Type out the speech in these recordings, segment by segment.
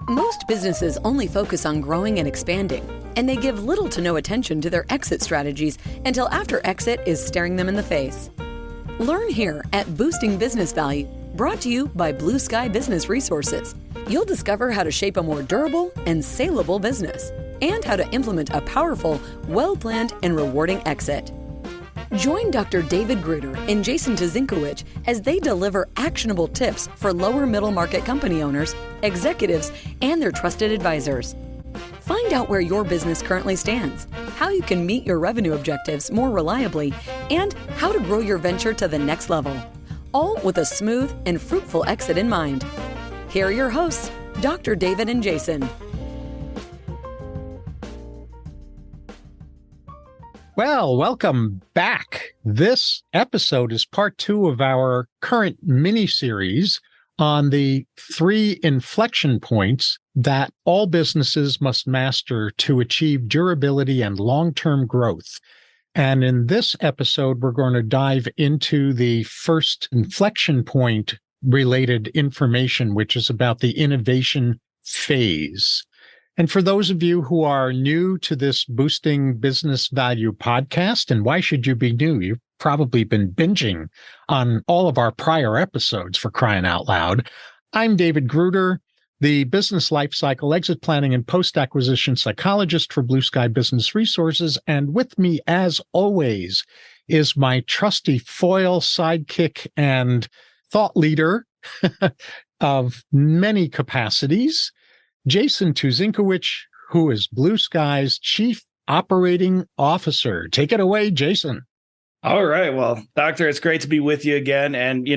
Most businesses only focus on growing and expanding, and they give little to no attention to their exit strategies until after exit is staring them in the face. Learn here at Boosting Business Value, brought to you by Blue Sky Business Resources. You'll discover how to shape a more durable and saleable business, and how to implement a powerful, well-planned, and rewarding exit. Join Dr. David Gruder and Jason Tuzinkewich as they deliver actionable tips for lower middle market company owners, executives, and their trusted advisors. Find out where your business currently stands, how you can meet your revenue objectives more reliably, and how to grow your venture to the next level, all with a smooth and fruitful exit in mind. Here are your hosts, Dr. David and Jason. Well, welcome back. This episode is part 2 of our current mini-series on the 3 inflection points that all businesses must master to achieve durability and long-term growth. And in this episode, we're going to dive into the first inflection point related information, which is about the innovation phase. And for those of you who are new to this Boosting Business Value podcast, and why should you be new? You've probably been binging on all of our prior episodes, for crying out loud. I'm David Gruder, the business lifecycle, exit planning, and post-acquisition psychologist for Blue Sky Business Resources. And with me, as always, is my trusty foil, sidekick, and thought leader of many capacities, Jason Tuzinkewich, who is Blue Sky's Chief Operating Officer. Take it away, Jason. All right. Well, Doctor, it's great to be with you again. And,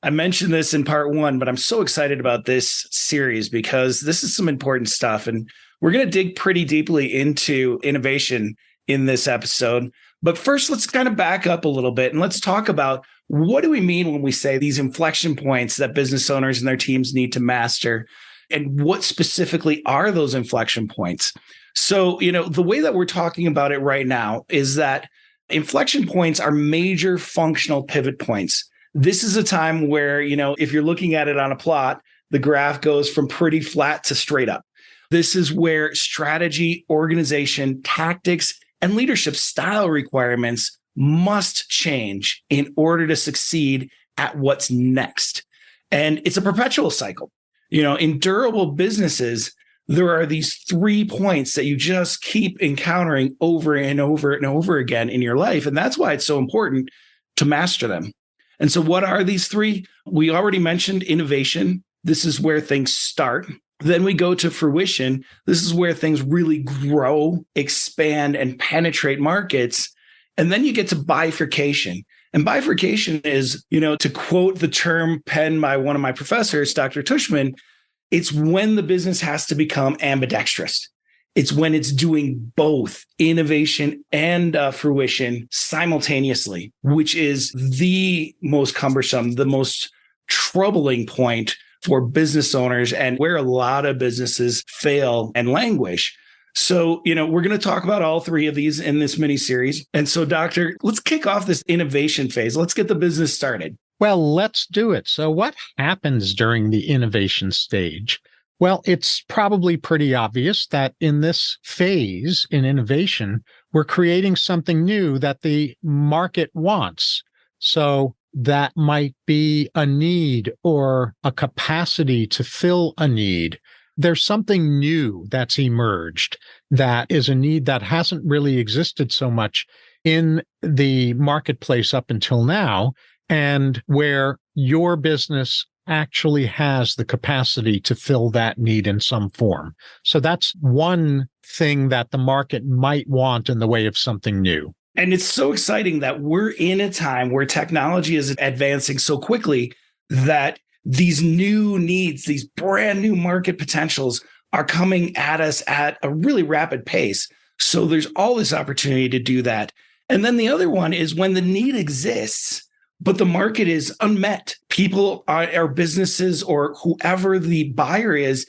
I mentioned this in part 1, but I'm so excited about this series because this is some important stuff. And we're going to dig pretty deeply into innovation in this episode. But first, let's kind of back up a little bit and let's talk about what do we mean when we say these inflection points that business owners and their teams need to master. And what specifically are those inflection points? So, the way that we're talking about it right now is that inflection points are major functional pivot points. This is a time where, if you're looking at it on a plot, the graph goes from pretty flat to straight up. This is where strategy, organization, tactics, and leadership style requirements must change in order to succeed at what's next. And it's a perpetual cycle. In durable businesses, there are these 3 points that you just keep encountering over and over and over again in your life. And that's why it's so important to master them. And so what are these 3? We already mentioned innovation. This is where things start. Then we go to fruition. This is where things really grow, expand, and penetrate markets. And then you get to bifurcation. And bifurcation is, to quote the term penned by one of my professors, Dr. Tushman, it's when the business has to become ambidextrous. It's when it's doing both innovation and fruition simultaneously, which is the most cumbersome, the most troubling point for business owners and where a lot of businesses fail and languish. So, we're going to talk about all 3 of these in this mini series. And so, Doctor, let's kick off this innovation phase. Let's get the business started. Well, let's do it. So what happens during the innovation stage? Well, it's probably pretty obvious that in this phase in innovation, we're creating something new that the market wants. So that might be a need or a capacity to fill a need. There's something new that's emerged that is a need that hasn't really existed so much in the marketplace up until now, and where your business actually has the capacity to fill that need in some form. So that's one thing that the market might want in the way of something new. And it's so exciting that we're in a time where technology is advancing so quickly that these new needs, these brand new market potentials are coming at us at a really rapid pace. So there's all this opportunity to do that. And then the other one is when the need exists, but the market is unmet. People or businesses or whoever the buyer is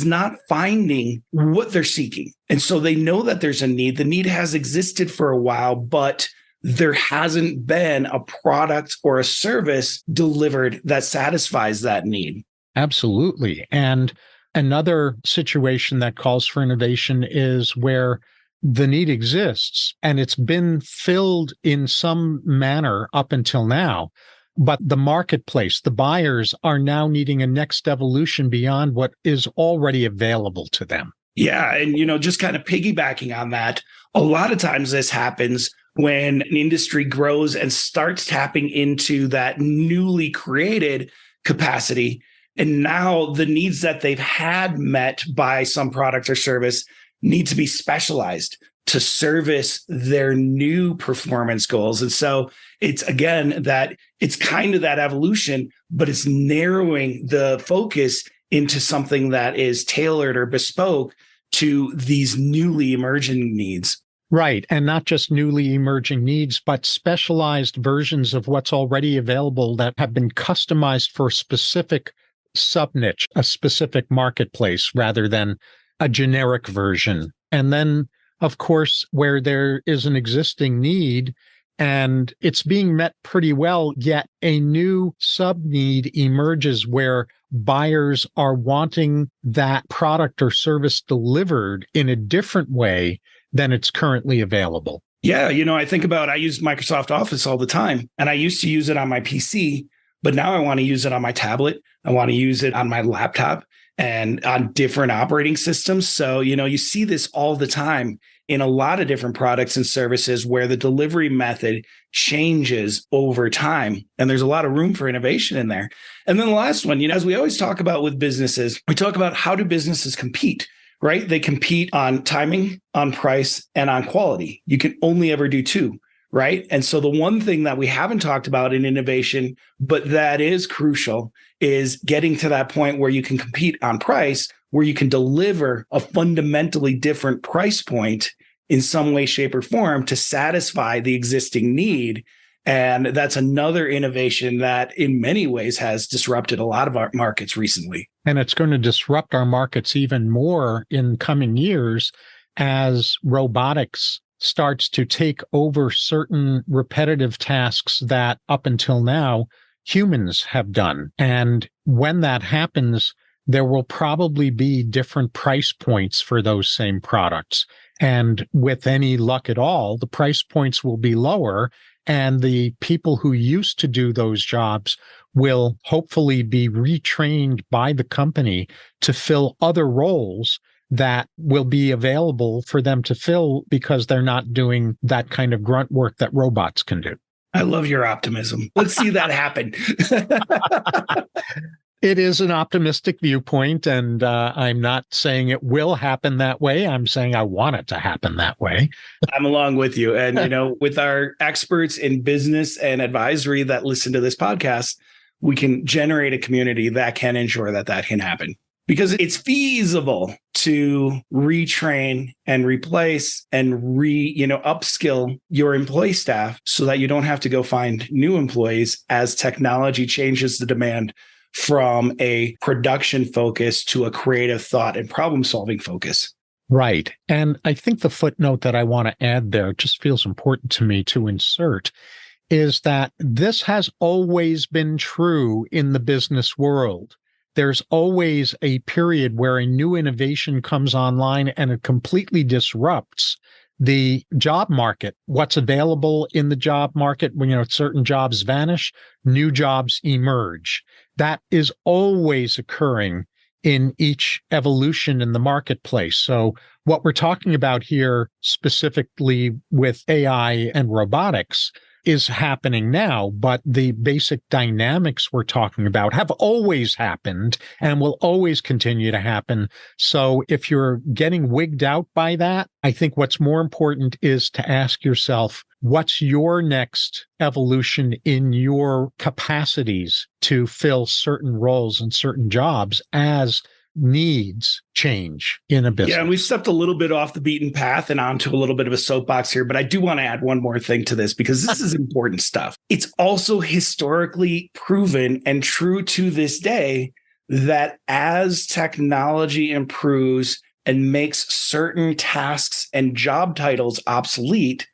not finding what they're seeking. And so they know that there's a need. The need has existed for a while, but there hasn't been a product or a service delivered that satisfies that need. Absolutely. And Another situation that calls for innovation is where the need exists and it's been filled in some manner up until now. But the marketplace, the buyers are now needing a next evolution beyond what is already available to them. Yeah. And, just kind of piggybacking on that, a lot of times this happens when an industry grows and starts tapping into that newly created capacity. And now the needs that they've had met by some product or service need to be specialized to service their new performance goals. And so it's again that it's kind of that evolution, but it's narrowing the focus into something that is tailored or bespoke to these newly emerging needs. Right. And not just newly emerging needs, but specialized versions of what's already available that have been customized for a specific sub-niche, a specific marketplace, rather than a generic version. And then, of course, where there is an existing need and it's being met pretty well, yet a new sub-need emerges where buyers are wanting that product or service delivered in a different way than it's currently available. Yeah, I think about, I use Microsoft Office all the time, and I used to use it on my PC, but now I want to use it on my tablet. I want to use it on my laptop and on different operating systems. So, you see this all the time in a lot of different products and services where the delivery method changes over time. And there's a lot of room for innovation in there. And then the last one, as we always talk about with businesses, we talk about how do businesses compete, right? They compete on timing, on price, and on quality. You can only ever do two, right? And so the one thing that we haven't talked about in innovation, but that is crucial, is getting to that point where you can compete on price, where you can deliver a fundamentally different price point in some way, shape, or form to satisfy the existing need. And that's another innovation that in many ways has disrupted a lot of our markets recently. And it's going to disrupt our markets even more in coming years as robotics starts to take over certain repetitive tasks that up until now humans have done. And when that happens, there will probably be different price points for those same products. And with any luck at all, the price points will be lower. And the people who used to do those jobs will hopefully be retrained by the company to fill other roles that will be available for them to fill because they're not doing that kind of grunt work that robots can do. I love your optimism. Let's see that happen. It is an optimistic viewpoint, and I'm not saying it will happen that way. I'm saying I want it to happen that way. I'm along with you. And, with our experts in business and advisory that listen to this podcast, we can generate a community that can ensure that that can happen. Because it's feasible to retrain and replace and upskill your employee staff so that you don't have to go find new employees as technology changes the demand from a production focus to a creative thought and problem solving focus. Right. And I think the footnote that I want to add there just feels important to me to insert is that this has always been true in the business world. There's always a period where a new innovation comes online and it completely disrupts the job market. What's available in the job market, when certain jobs vanish, new jobs emerge. That is always occurring in each evolution in the marketplace. So what we're talking about here specifically with AI and robotics is happening now, but the basic dynamics we're talking about have always happened and will always continue to happen. So if you're getting wigged out by that, I think what's more important is to ask yourself, what's your next evolution in your capacities to fill certain roles and certain jobs as needs change in a business? Yeah, and we've stepped a little bit off the beaten path and onto a little bit of a soapbox here, but I do want to add one more thing to this because this is important stuff. It's also historically proven and true to this day that as technology improves and makes certain tasks and job titles obsolete,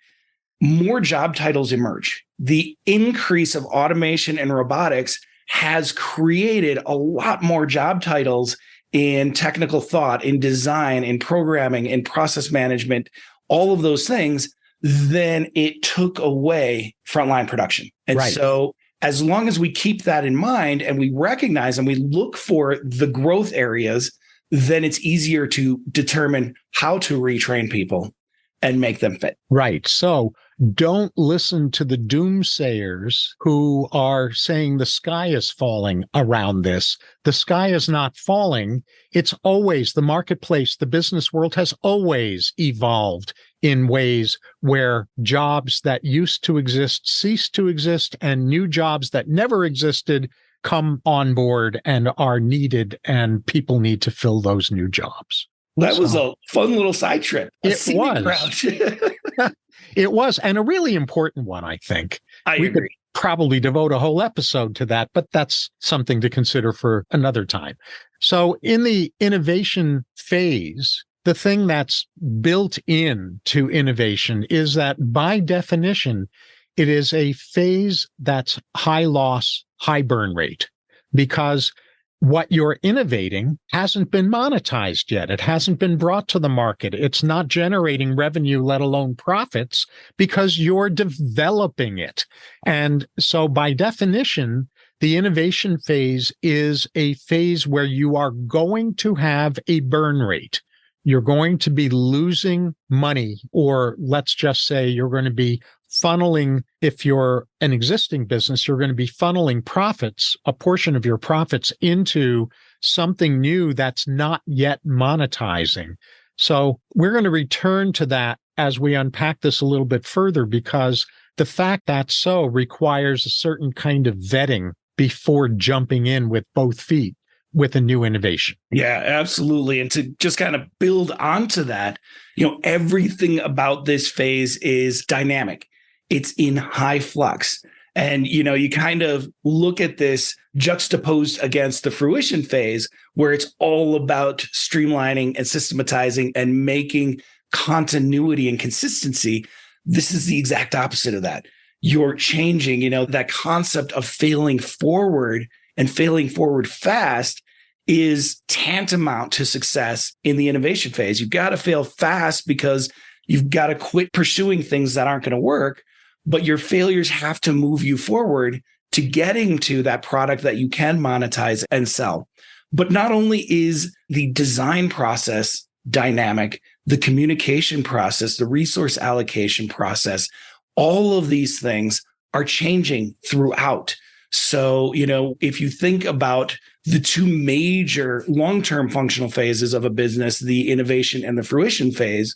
more job titles emerge. The increase of automation and robotics has created a lot more job titles in technical thought, in design, in programming, in process management, all of those things, then it took away frontline production. And Right. so as long as we keep that in mind and we recognize and we look for the growth areas, then it's easier to determine how to retrain people and make them fit. Right. So don't listen to the doomsayers who are saying the sky is falling around this. The sky is not falling. It's always the marketplace. The business world has always evolved in ways where jobs that used to exist cease to exist, and new jobs that never existed come on board and are needed, and people need to fill those new jobs. That was a fun little side trip. It was. It was, and a really important one, I think. We could probably devote a whole episode to that, but that's something to consider for another time. So in the innovation phase, the thing that's built into innovation is that by definition, it is a phase that's high loss, high burn rate, because what you're innovating hasn't been monetized yet. It hasn't been brought to the market. It's not generating revenue, let alone profits, because you're developing it. And so by definition, the innovation phase is a phase where you are going to have a burn rate. You're going to be losing money, or let's just say you're going to be funneling, if you're an existing business, you're going to be funneling profits, a portion of your profits, into something new that's not yet monetizing. So we're going to return to that as we unpack this a little bit further, because the fact that's so requires a certain kind of vetting before jumping in with both feet with a new innovation. Yeah, absolutely. And to just kind of build onto that, everything about this phase is dynamic. It's in high flux. And, you kind of look at this juxtaposed against the fruition phase, where it's all about streamlining and systematizing and making continuity and consistency. This is the exact opposite of that. You're changing, that concept of failing forward and failing forward fast is tantamount to success in the innovation phase. You've got to fail fast because you've got to quit pursuing things that aren't going to work, but your failures have to move you forward to getting to that product that you can monetize and sell. But not only is the design process dynamic, the communication process, the resource allocation process, all of these things are changing throughout. So, if you think about the two major long-term functional phases of a business, the innovation and the fruition phase,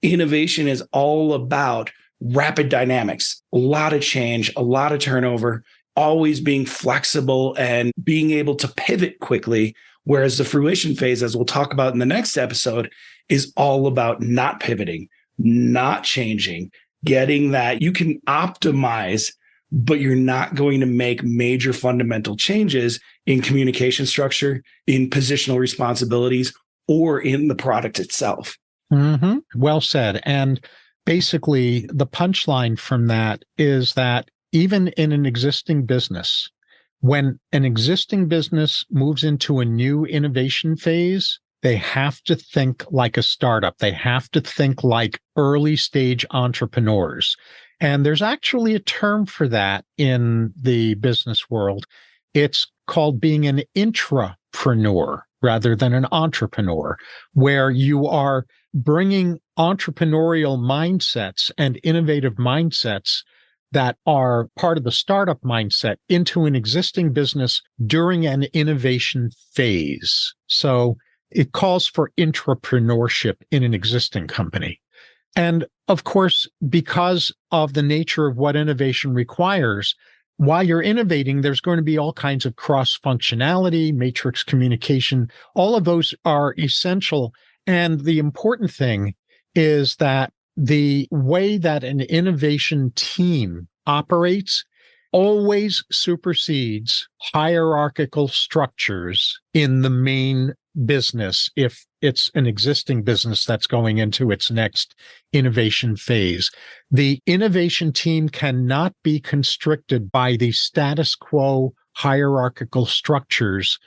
innovation is all about rapid dynamics, a lot of change, a lot of turnover, always being flexible and being able to pivot quickly. Whereas the fruition phase, as we'll talk about in the next episode, is all about not pivoting, not changing, getting that you can optimize, but you're not going to make major fundamental changes in communication structure, in positional responsibilities, or in the product itself. Mm-hmm. Well said. And basically, the punchline from that is that even in an existing business, when an existing business moves into a new innovation phase, they have to think like a startup. They have to think like early stage entrepreneurs. And there's actually a term for that in the business world. It's called being an intrapreneur rather than an entrepreneur, where you are bringing entrepreneurial mindsets and innovative mindsets that are part of the startup mindset into an existing business during an innovation phase. So it calls for intrapreneurship in an existing company. And of course, because of the nature of what innovation requires, while you're innovating, there's going to be all kinds of cross-functionality, matrix communication. All of those are essential. And the important thing is that the way that an innovation team operates always supersedes hierarchical structures in the main business if it's an existing business that's going into its next innovation phase. The innovation team cannot be constricted by the status quo hierarchical structures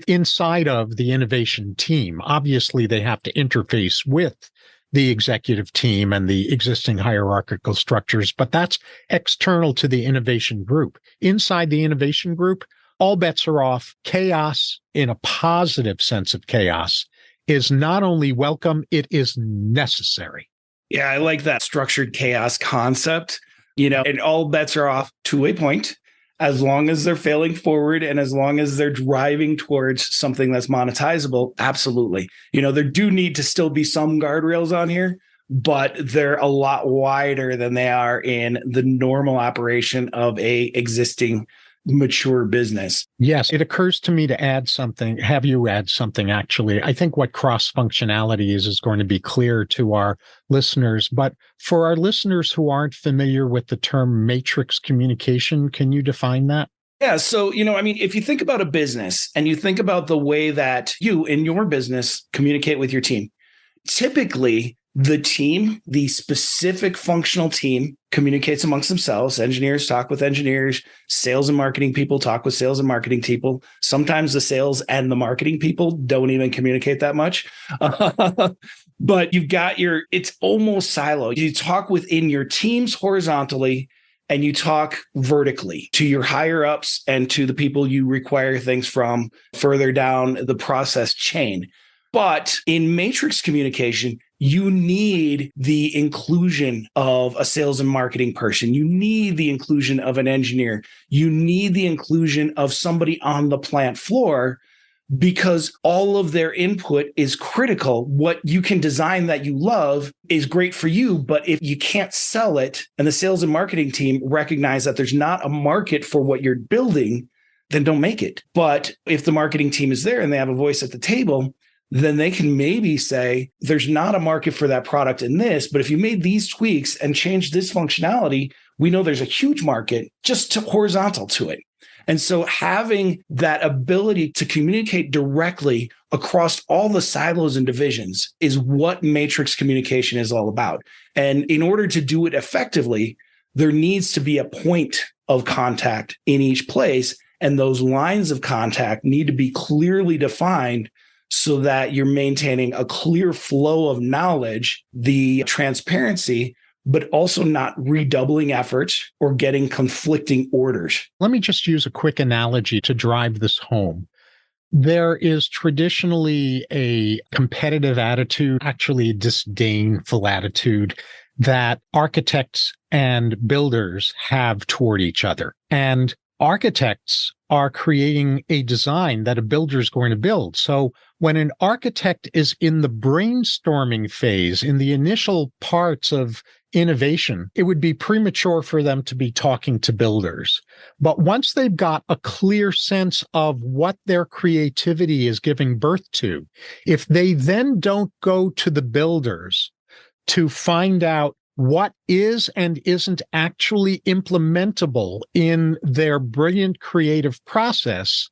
inside of the innovation team. Obviously, they have to interface with the executive team and the existing hierarchical structures, but that's external to the innovation group. Inside the innovation group, all bets are off. Chaos, in a positive sense of chaos, is not only welcome, it is necessary. Yeah, I like that structured chaos concept. And all bets are off to a point, as long as they're failing forward and as long as they're driving towards something that's monetizable. Absolutely. There do need to still be some guardrails on here, but they're a lot wider than they are in the normal operation of a existing mature business. Yes, it occurs to me to have you add something, actually. I think what cross-functionality is going to be clear to our listeners, but for our listeners who aren't familiar with the term matrix communication, can you define that? Yeah. So, if you think about a business and you think about the way that you in your business communicate with your team, typically the specific functional team communicates amongst themselves. Engineers talk with engineers, sales and marketing people talk with sales and marketing people. Sometimes the sales and the marketing people don't even communicate that much. But you've got it's almost siloed. You talk within your teams horizontally and you talk vertically to your higher ups and to the people you require things from further down the process chain. But in matrix communication, you need the inclusion of a sales and marketing person. You need the inclusion of an engineer. You need the inclusion of somebody on the plant floor, because all of their input is critical. What you can design that you love is great for you, but if you can't sell it and the sales and marketing team recognize that there's not a market for what you're building, then don't make it. But if the marketing team is there and they have a voice at the table, then they can maybe say, there's not a market for that product in this, but if you made these tweaks and changed this functionality, we know there's a huge market just horizontal to it. And so having that ability to communicate directly across all the silos and divisions is what matrix communication is all about. And in order to do it effectively, there needs to be a point of contact in each place. And those lines of contact need to be clearly defined so that you're maintaining a clear flow of knowledge, the transparency, but also not redoubling efforts or getting conflicting orders. Let me just use a quick analogy to drive this home. There is traditionally a competitive attitude, actually a disdainful attitude, that architects and builders have toward each other. And architects are creating a design that a builder is going to build. So when an architect is in the brainstorming phase, in the initial parts of innovation, it would be premature for them to be talking to builders. But once they've got a clear sense of what their creativity is giving birth to, if they then don't go to the builders to find out what is and isn't actually implementable in their brilliant creative process,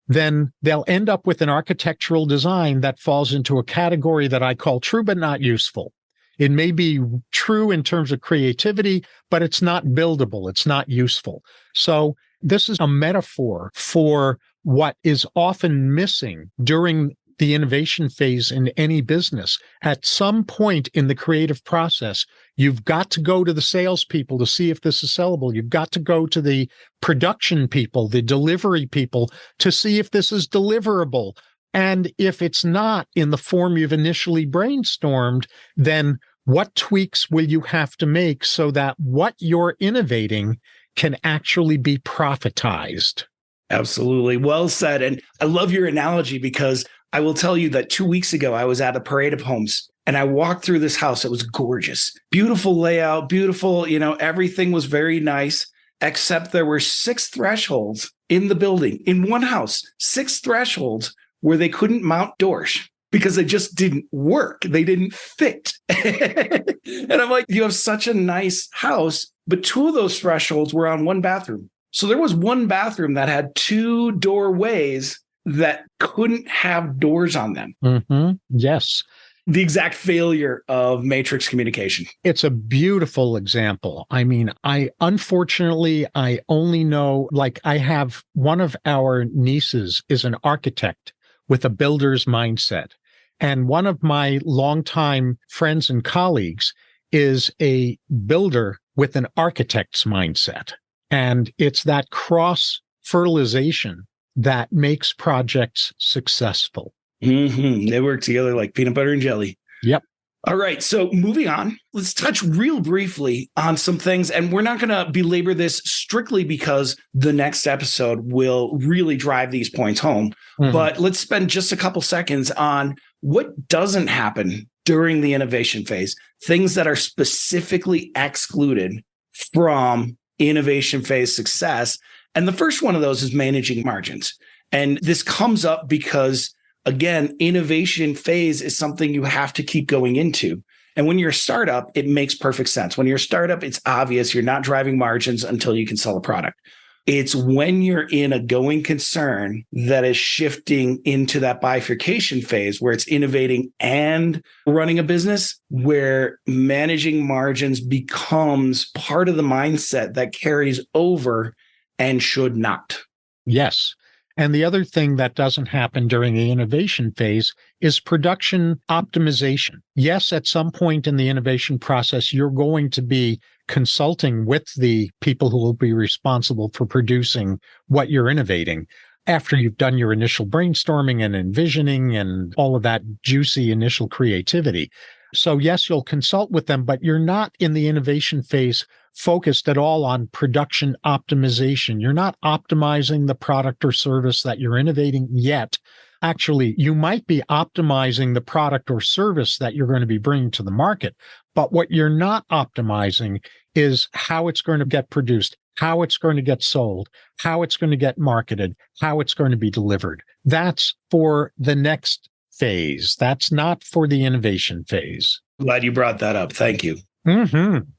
then they'll end up with an architectural design that falls into a category that I call true but not useful. It may be true in terms of creativity, but it's not buildable. It's not useful. So this is a metaphor for what is often missing during the innovation phase in any business. At some point in the creative process, you've got to go to the salespeople to see if this is sellable. You've got to go to the production people, the delivery people, to see if this is deliverable. And if it's not in the form you've initially brainstormed, then what tweaks will you have to make so that what you're innovating can actually be profitized? Absolutely. Well said. And I love your analogy, because I will tell you that 2 weeks ago, I was at a parade of homes and I walked through this house. It was gorgeous, beautiful layout, beautiful, everything was very nice, except there were 6 thresholds in the building, in one house, 6 thresholds where they couldn't mount doors because they just didn't work. They didn't fit. And I'm like, you have such a nice house, but 2 of those thresholds were on one bathroom. So there was one bathroom that had 2 doorways that couldn't have doors on them. Mm-hmm. Yes. the exact failure of matrix communication. It's a beautiful example. I mean, unfortunately, I only know, like, I have one of our nieces is an architect with a builder's mindset. And one of my longtime friends and colleagues is a builder with an architect's mindset. And it's that cross fertilization that makes projects successful. They work together like peanut butter and jelly. Yep. All right. So moving on, let's touch real briefly on some things. And we're not going to belabor this strictly because the next episode will really drive these points home. But let's spend just a couple seconds on what doesn't happen during the innovation phase, things that are specifically excluded from innovation phase success. And the first one of those is managing margins. And this comes up because, again, innovation phase is something you have to keep going into. And when you're a startup, it makes perfect sense. When you're a startup, it's obvious you're not driving margins until you can sell a product. It's when you're in a going concern that is shifting into that bifurcation phase where it's innovating and running a business, where managing margins becomes part of the mindset that carries over and should not. Yes. And the other thing that doesn't happen during the innovation phase is production optimization. Yes, at some point in the innovation process, you're going to be consulting with the people who will be responsible for producing what you're innovating after you've done your initial brainstorming and envisioning and all of that juicy initial creativity. So yes, you'll consult with them, but you're not in the innovation phase focused at all on production optimization. You're not optimizing the product or service that you're innovating yet. Actually, you might be optimizing the product or service that you're going to be bringing to the market. But what you're not optimizing is how it's going to get produced, how it's going to get sold, how it's going to get marketed, how it's going to be delivered. That's for the next phase. That's not for the innovation phase. Glad you brought that up. Thank you.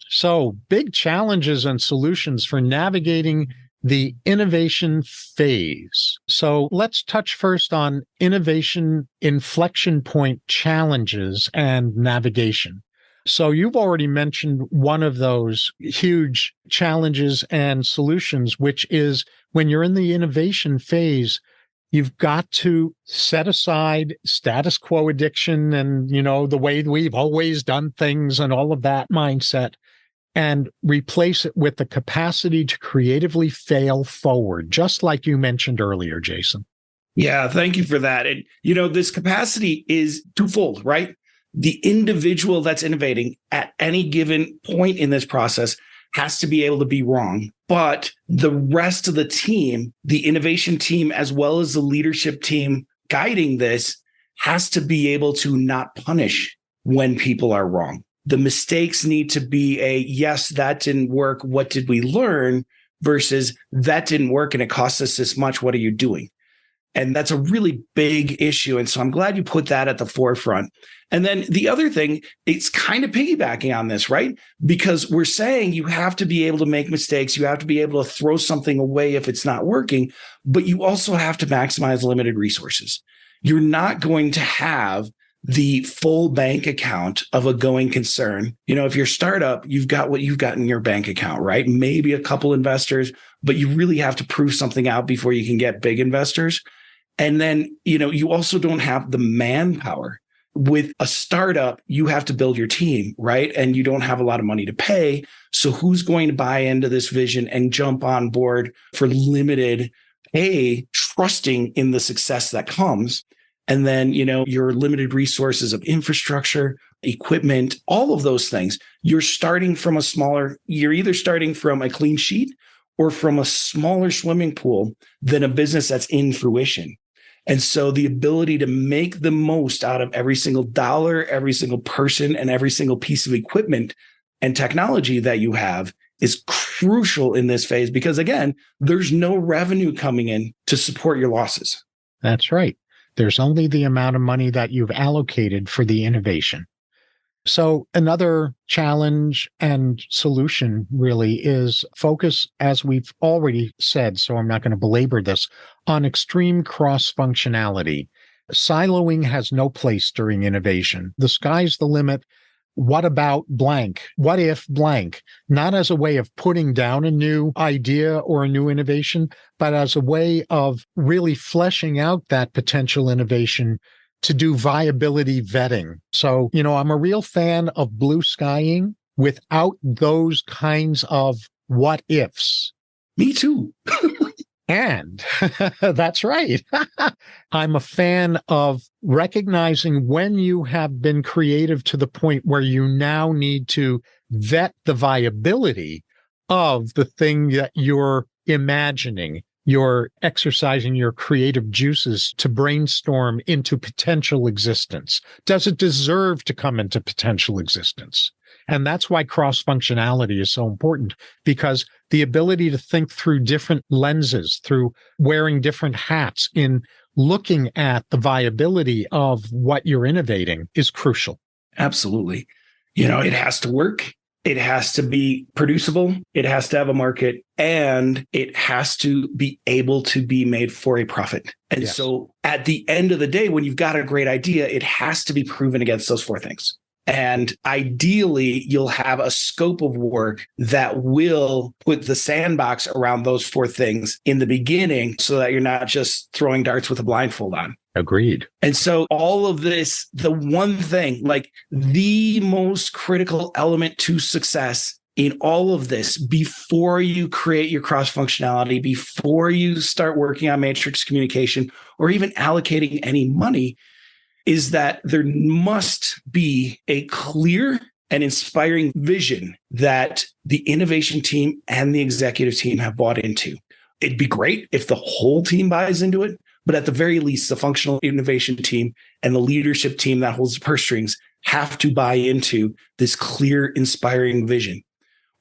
So big challenges and solutions for navigating the innovation phase. So let's touch first on innovation inflection point challenges and navigation. So you've already mentioned one of those huge challenges and solutions, which is when you're in the innovation phase, you've got to set aside status quo addiction and, the way we've always done things and all of that mindset, and replace it with the capacity to creatively fail forward, just like you mentioned earlier, Jason. Yeah, thank you for that. And, this capacity is twofold, right? The individual that's innovating at any given point in this process has to be able to be wrong. But the rest of the team, the innovation team, as well as the leadership team guiding this, has to be able to not punish when people are wrong. The mistakes need to be yes, that didn't work. What did we learn? Versus that didn't work and it cost us this much. What are you doing? And that's a really big issue. And so I'm glad you put that at the forefront. And then the other thing, it's kind of piggybacking on this, right? Because we're saying you have to be able to make mistakes. You have to be able to throw something away if it's not working, but you also have to maximize limited resources. You're not going to have the full bank account of a going concern. If you're a startup, you've got what you've got in your bank account, right? Maybe a couple investors, but you really have to prove something out before you can get big investors. And then, you also don't have the manpower. With a startup, you have to build your team, right? And you don't have a lot of money to pay. So who's going to buy into this vision and jump on board for limited pay, trusting in the success that comes? And then, your limited resources of infrastructure, equipment, all of those things. You're either starting from a clean sheet or from a smaller swimming pool than a business that's in fruition. And so the ability to make the most out of every single dollar, every single person, and every single piece of equipment and technology that you have is crucial in this phase because, again, there's no revenue coming in to support your losses. That's right. There's only the amount of money that you've allocated for the innovation. So another challenge and solution really is focus, as we've already said, so I'm not going to belabor this, on extreme cross-functionality. Siloing has no place during innovation. The sky's the limit. What about blank? What if blank? Not as a way of putting down a new idea or a new innovation, but as a way of really fleshing out that potential innovation to do viability vetting. So, I'm a real fan of blue skying without those kinds of what ifs. Me too. And that's right. I'm a fan of recognizing when you have been creative to the point where you now need to vet the viability of the thing that you're imagining. You're exercising your creative juices to brainstorm into potential existence. Does it deserve to come into potential existence? And that's why cross-functionality is so important, because the ability to think through different lenses, through wearing different hats in looking at the viability of what you're innovating is crucial. Absolutely. It has to work. It has to be producible. It has to have a market, and it has to be able to be made for a profit. And Yes. So at the end of the day, when you've got a great idea, it has to be proven against those four things. And ideally, you'll have a scope of work that will put the sandbox around those four things in the beginning so that you're not just throwing darts with a blindfold on. Agreed. And so all of this, the one thing, like the most critical element to success in all of this, before you create your cross-functionality, before you start working on matrix communication, or even allocating any money, is that there must be a clear and inspiring vision that the innovation team and the executive team have bought into. It'd be great if the whole team buys into it, but at the very least, the functional innovation team and the leadership team that holds the purse strings have to buy into this clear, inspiring vision.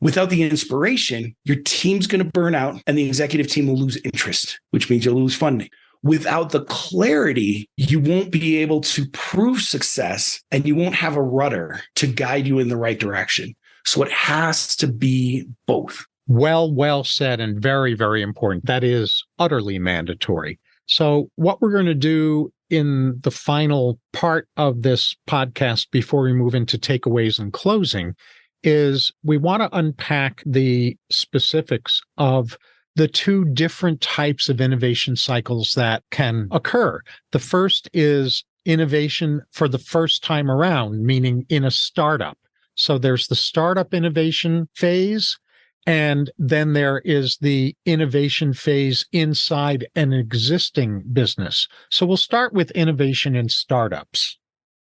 Without the inspiration, your team's going to burn out and the executive team will lose interest, which means you'll lose funding. Without the clarity, you won't be able to prove success and you won't have a rudder to guide you in the right direction. So it has to be both. Well said, and very, very important. That is utterly mandatory. So what we're going to do in the final part of this podcast before we move into takeaways and closing is we want to unpack the specifics of the two different types of innovation cycles that can occur. The first is innovation for the first time around, meaning in a startup. So there's the startup innovation phase, and then there is the innovation phase inside an existing business. So we'll start with innovation in startups.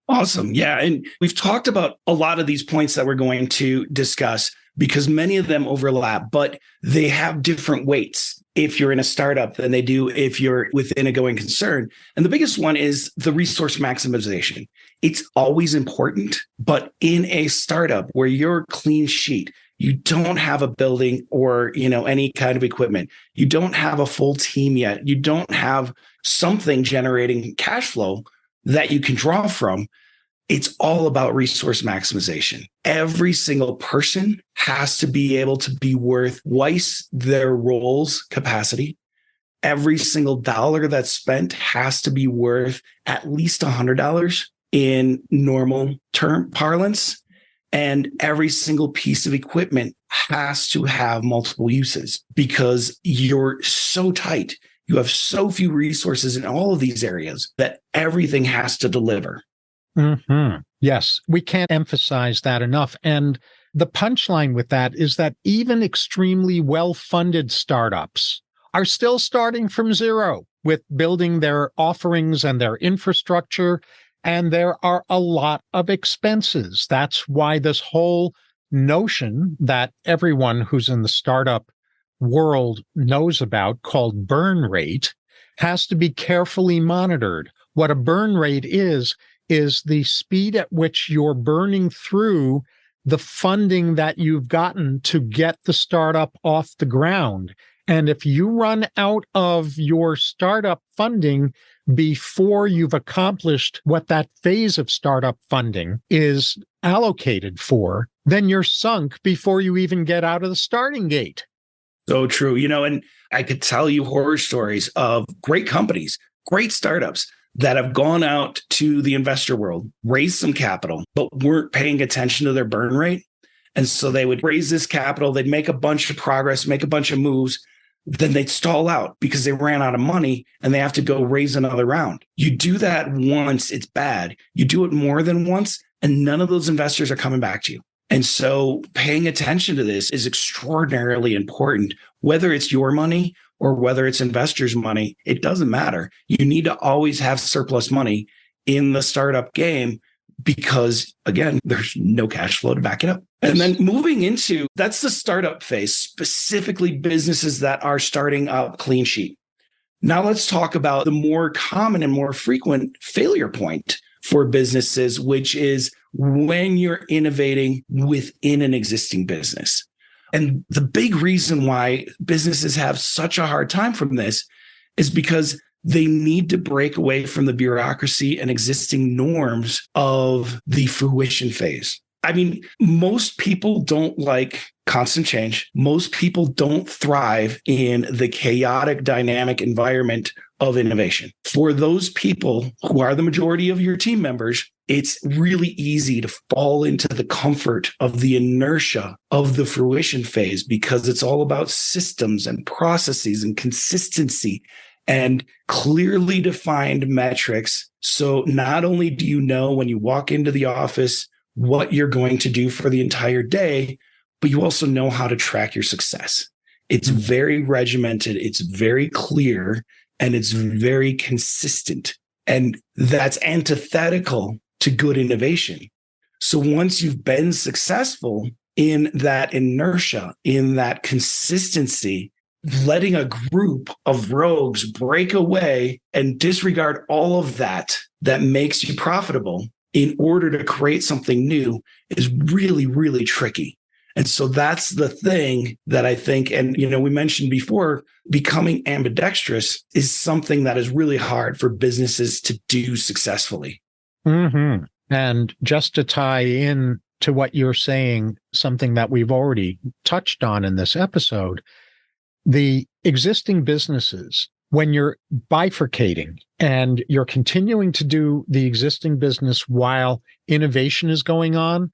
Awesome. Yeah. And we've talked about a lot of these points that we're going to discuss because many of them overlap, but they have different weights if you're in a startup than they do if you're within a going concern. And the biggest one is the resource maximization. It's always important, but in a startup where you're clean sheet, you don't have a building or, any kind of equipment. You don't have a full team yet. You don't have something generating cash flow that you can draw from. It's all about resource maximization. Every single person has to be able to be worth twice their role's capacity. Every single dollar that's spent has to be worth at least $100 in normal term parlance. And every single piece of equipment has to have multiple uses because you're so tight. You have so few resources in all of these areas that everything has to deliver. Mm-hmm. Yes, we can't emphasize that enough. And the punchline with that is that even extremely well-funded startups are still starting from zero with building their offerings and their infrastructure. And there are a lot of expenses. That's why this whole notion that everyone who's in the startup world knows about, called burn rate, has to be carefully monitored. What a burn rate is the speed at which you're burning through the funding that you've gotten to get the startup off the ground. And if you run out of your startup funding before you've accomplished what that phase of startup funding is allocated for, then you're sunk before you even get out of the starting gate. So true. And I could tell you horror stories of great companies, great startups that have gone out to the investor world, raised some capital, but weren't paying attention to their burn rate. And so they would raise this capital, they'd make a bunch of progress, make a bunch of moves, then they'd stall out because they ran out of money and they have to go raise another round. You do that once, it's bad. You do it more than once, and none of those investors are coming back to you. And so paying attention to this is extraordinarily important, whether it's your money or whether it's investors' money, it doesn't matter. You need to always have surplus money in the startup game because, again, there's no cash flow to back it up. And then moving into, that's the startup phase, specifically businesses that are starting up clean sheet. Now let's talk about the more common and more frequent failure point for businesses, which is when you're innovating within an existing business. And the big reason why businesses have such a hard time from this is because they need to break away from the bureaucracy and existing norms of the fruition phase. I mean, most people don't like constant change. Most people don't thrive in the chaotic, dynamic environment of innovation. For those people who are the majority of your team members, it's really easy to fall into the comfort of the inertia of the fruition phase because it's all about systems and processes and consistency and clearly defined metrics. So not only do you know when you walk into the office what you're going to do for the entire day, but you also know how to track your success. It's very regimented, it's very clear, and it's very consistent. And that's antithetical to good innovation. So once you've been successful in that inertia, in that consistency, letting a group of rogues break away and disregard all of that makes you profitable in order to create something new is really, really tricky. And so that's the thing that I think, and we mentioned before, becoming ambidextrous is something that is really hard for businesses to do successfully. Mm-hmm. And just to tie in to what you're saying, something that we've already touched on in this episode, the existing businesses, when you're bifurcating and you're continuing to do the existing business while innovation is going on,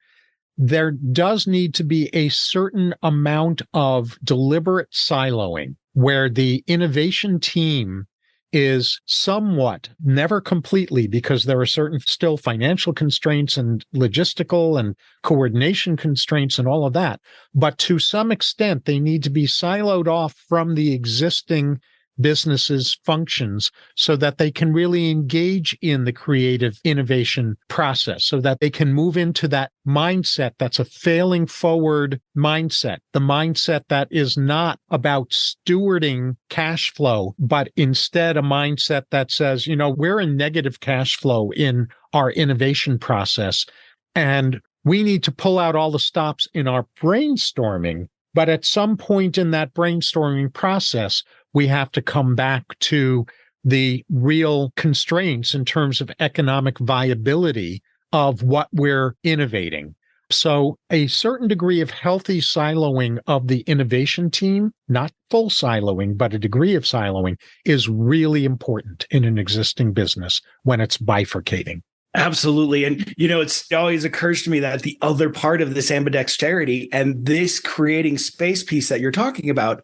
there does need to be a certain amount of deliberate siloing where the innovation team is somewhat, never completely, because there are certain still financial constraints and logistical and coordination constraints and all of that. But to some extent, they need to be siloed off from the existing businesses' functions so that they can really engage in the creative innovation process, so that they can move into that mindset that's a failing forward mindset, the mindset that is not about stewarding cash flow, but instead a mindset that says, we're in negative cash flow in our innovation process, and we need to pull out all the stops in our brainstorming. But at some point in that brainstorming process, we have to come back to the real constraints in terms of economic viability of what we're innovating. So a certain degree of healthy siloing of the innovation team, not full siloing, but a degree of siloing, is really important in an existing business when it's bifurcating. Absolutely. And, it always occurs to me that the other part of this ambidexterity and this creating space piece that you're talking about,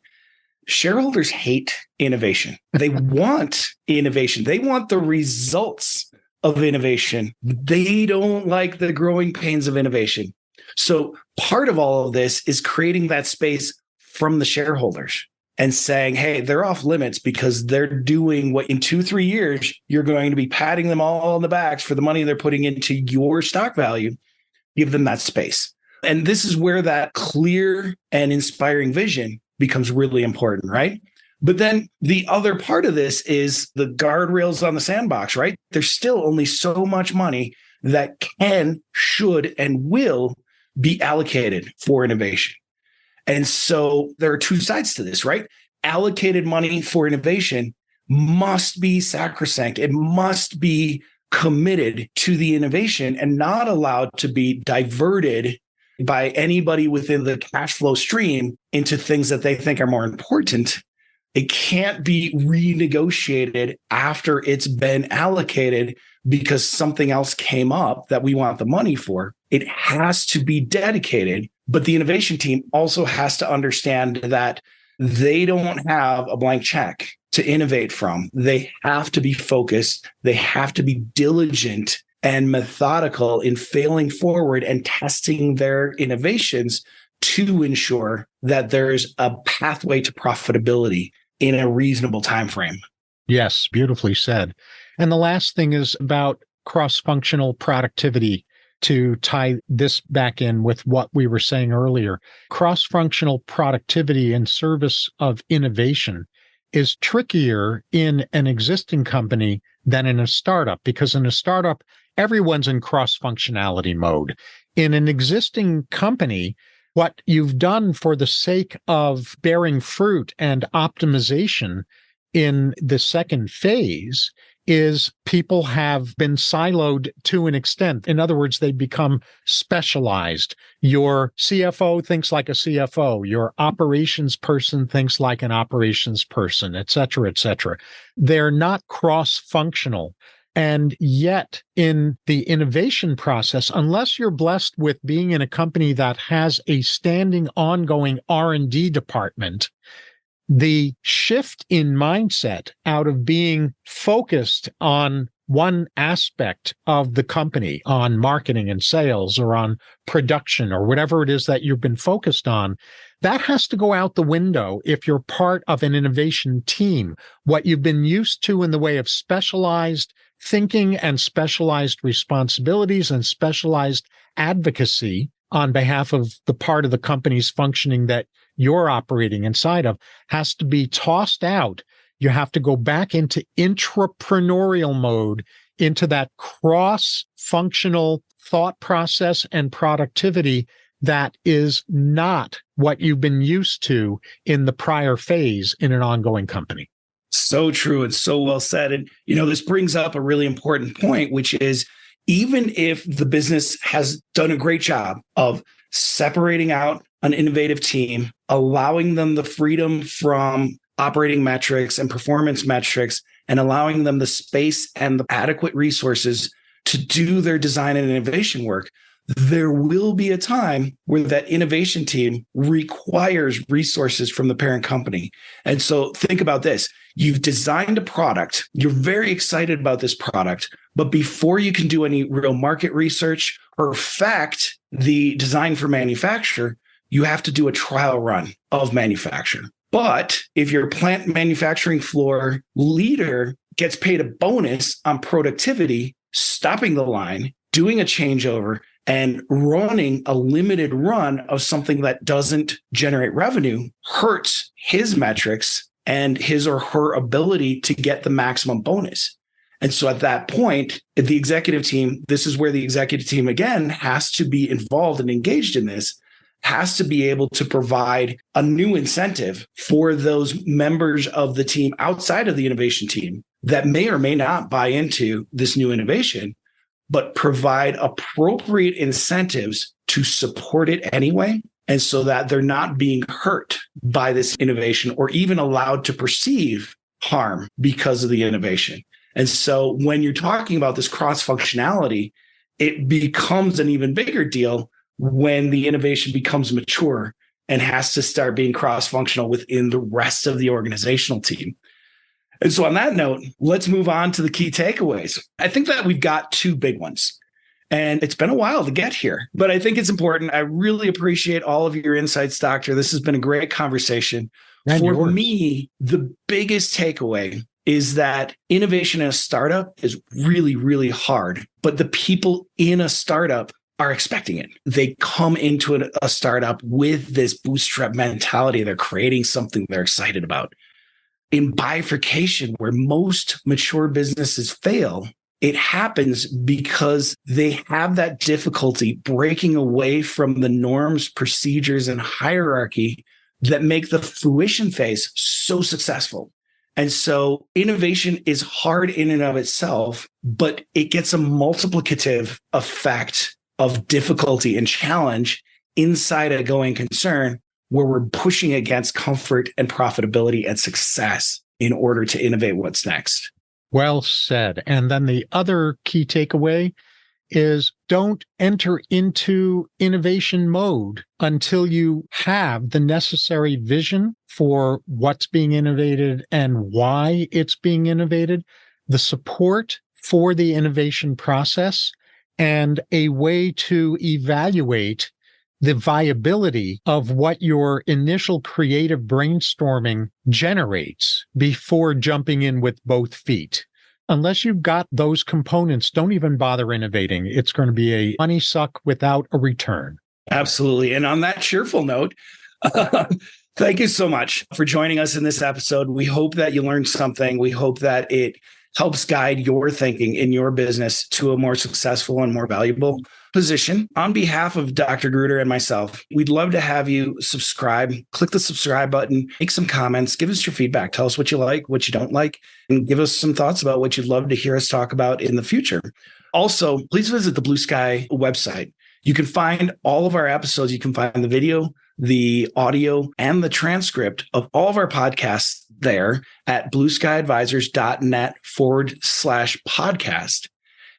shareholders hate innovation. They want innovation. They want the results of innovation. They don't like the growing pains of innovation. So part of all of this is creating that space from the shareholders and saying, hey, they're off limits because they're doing what in 2-3 years, you're going to be patting them all on the backs for the money they're putting into your stock value. Give them that space. And this is where that clear and inspiring vision becomes really important, right? But then the other part of this is the guardrails on the sandbox, right? There's still only so much money that can, should, and will be allocated for innovation. And so there are two sides to this, right? Allocated money for innovation must be sacrosanct. It must be committed to the innovation and not allowed to be diverted by anybody within the cash flow stream into things that they think are more important It can't be renegotiated after it's been allocated because something else came up that we want the money for. It has to be dedicated, but the innovation team also has to understand that they don't have a blank check to innovate from. They have to be focused. They have to be diligent and methodical in failing forward and testing their innovations to ensure that there's a pathway to profitability in a reasonable time frame. Yes, beautifully said. And the last thing is about cross-functional productivity, to tie this back in with what we were saying earlier. Cross-functional productivity in service of innovation is trickier in an existing company than in a startup, because in a startup, everyone's in cross-functionality mode. In an existing company, what you've done for the sake of bearing fruit and optimization in the second phase is people have been siloed to an extent. In other words, they become specialized. Your CFO thinks like a CFO. Your operations person thinks like an operations person, et cetera, et cetera. They're not cross-functional. And yet, in the innovation process, unless you're blessed with being in a company that has a standing, ongoing R&D department, the shift in mindset out of being focused on one aspect of the company, on marketing and sales or on production or whatever it is that you've been focused on, that has to go out the window if you're part of an innovation team. What you've been used to in the way of specialized thinking and specialized responsibilities and specialized advocacy on behalf of the part of the company's functioning that you're operating inside of has to be tossed out. You have to go back into entrepreneurial mode, into that cross-functional thought process and productivity that is not what you've been used to in the prior phase in an ongoing company. So true and so well said. And, this brings up a really important point, which is even if the business has done a great job of separating out an innovative team, allowing them the freedom from operating metrics and performance metrics, and allowing them the space and the adequate resources to do their design and innovation work, there will be a time where that innovation team requires resources from the parent company. And so think about this. You've designed a product. You're very excited about this product. But before you can do any real market research, perfect the design for manufacture, you have to do a trial run of manufacture. But if your plant manufacturing floor leader gets paid a bonus on productivity, stopping the line, doing a changeover, and running a limited run of something that doesn't generate revenue hurts his metrics and his or her ability to get the maximum bonus. And so at that point, the executive team, this is where the executive team, again, has to be involved and engaged in this, has to be able to provide a new incentive for those members of the team outside of the innovation team that may or may not buy into this new innovation, but provide appropriate incentives to support it anyway. And so that they're not being hurt by this innovation or even allowed to perceive harm because of the innovation. And so when you're talking about this cross-functionality, it becomes an even bigger deal when the innovation becomes mature and has to start being cross-functional within the rest of the organizational team. And so on that note, let's move on to the key takeaways. I think that we've got two big ones. And it's been a while to get here, but I think it's important. I really appreciate all of your insights, Doctor. This has been a great conversation. And For yours. me, the biggest takeaway is that innovation in a startup is really, really hard, but the people in a startup are expecting it. They come into a startup with this bootstrap mentality. They're creating something they're excited about. In bifurcation, where most mature businesses fail, it happens because they have that difficulty breaking away from the norms, procedures, and hierarchy that make the fruition phase so successful. And so innovation is hard in and of itself, but it gets a multiplicative effect of difficulty and challenge inside a going concern where we're pushing against comfort and profitability and success in order to innovate what's next. Well said. And then the other key takeaway is don't enter into innovation mode until you have the necessary vision for what's being innovated and why it's being innovated, the support for the innovation process, and a way to evaluate the viability of what your initial creative brainstorming generates before jumping in with both feet. Unless you've got those components, don't even bother innovating. It's going to be a money suck without a return. Absolutely. And on that cheerful note, thank you so much for joining us in this episode. We hope that you learned something. We hope that it helps guide your thinking in your business to a more successful and more valuable position. On behalf of Dr. Gruder and myself, we'd love to have you subscribe. Click the subscribe button, make some comments, give us your feedback. Tell us what you like, what you don't like, and give us some thoughts about what you'd love to hear us talk about in the future. Also, please visit the Blue Sky website. You can find all of our episodes. You can find the video, the audio, and the transcript of all of our podcasts there at blueskyadvisors.net/podcast.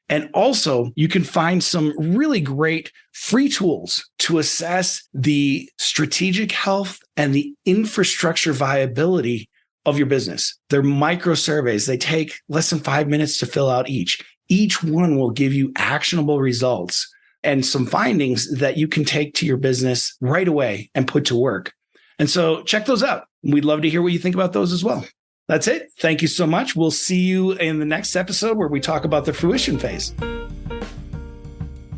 And also, you can find some really great free tools to assess the strategic health and the infrastructure viability of your business. They're micro surveys. They take less than 5 minutes to fill out each. Each one will give you actionable results and some findings that you can take to your business right away and put to work. And so check those out. We'd love to hear what you think about those as well. That's it. Thank you so much. We'll see you in the next episode where we talk about the fruition phase.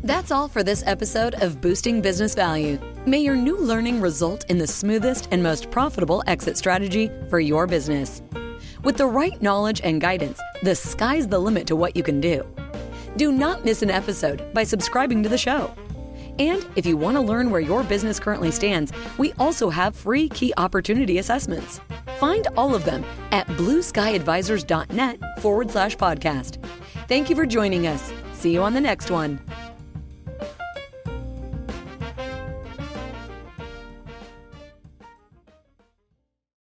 That's all for this episode of Boosting Business Value. May your new learning result in the smoothest and most profitable exit strategy for your business. With the right knowledge and guidance, the sky's the limit to what you can do. Do not miss an episode by subscribing to the show. And if you want to learn where your business currently stands, we also have free key opportunity assessments. Find all of them at blueskyadvisors.net/podcast. Thank you for joining us. See you on the next one.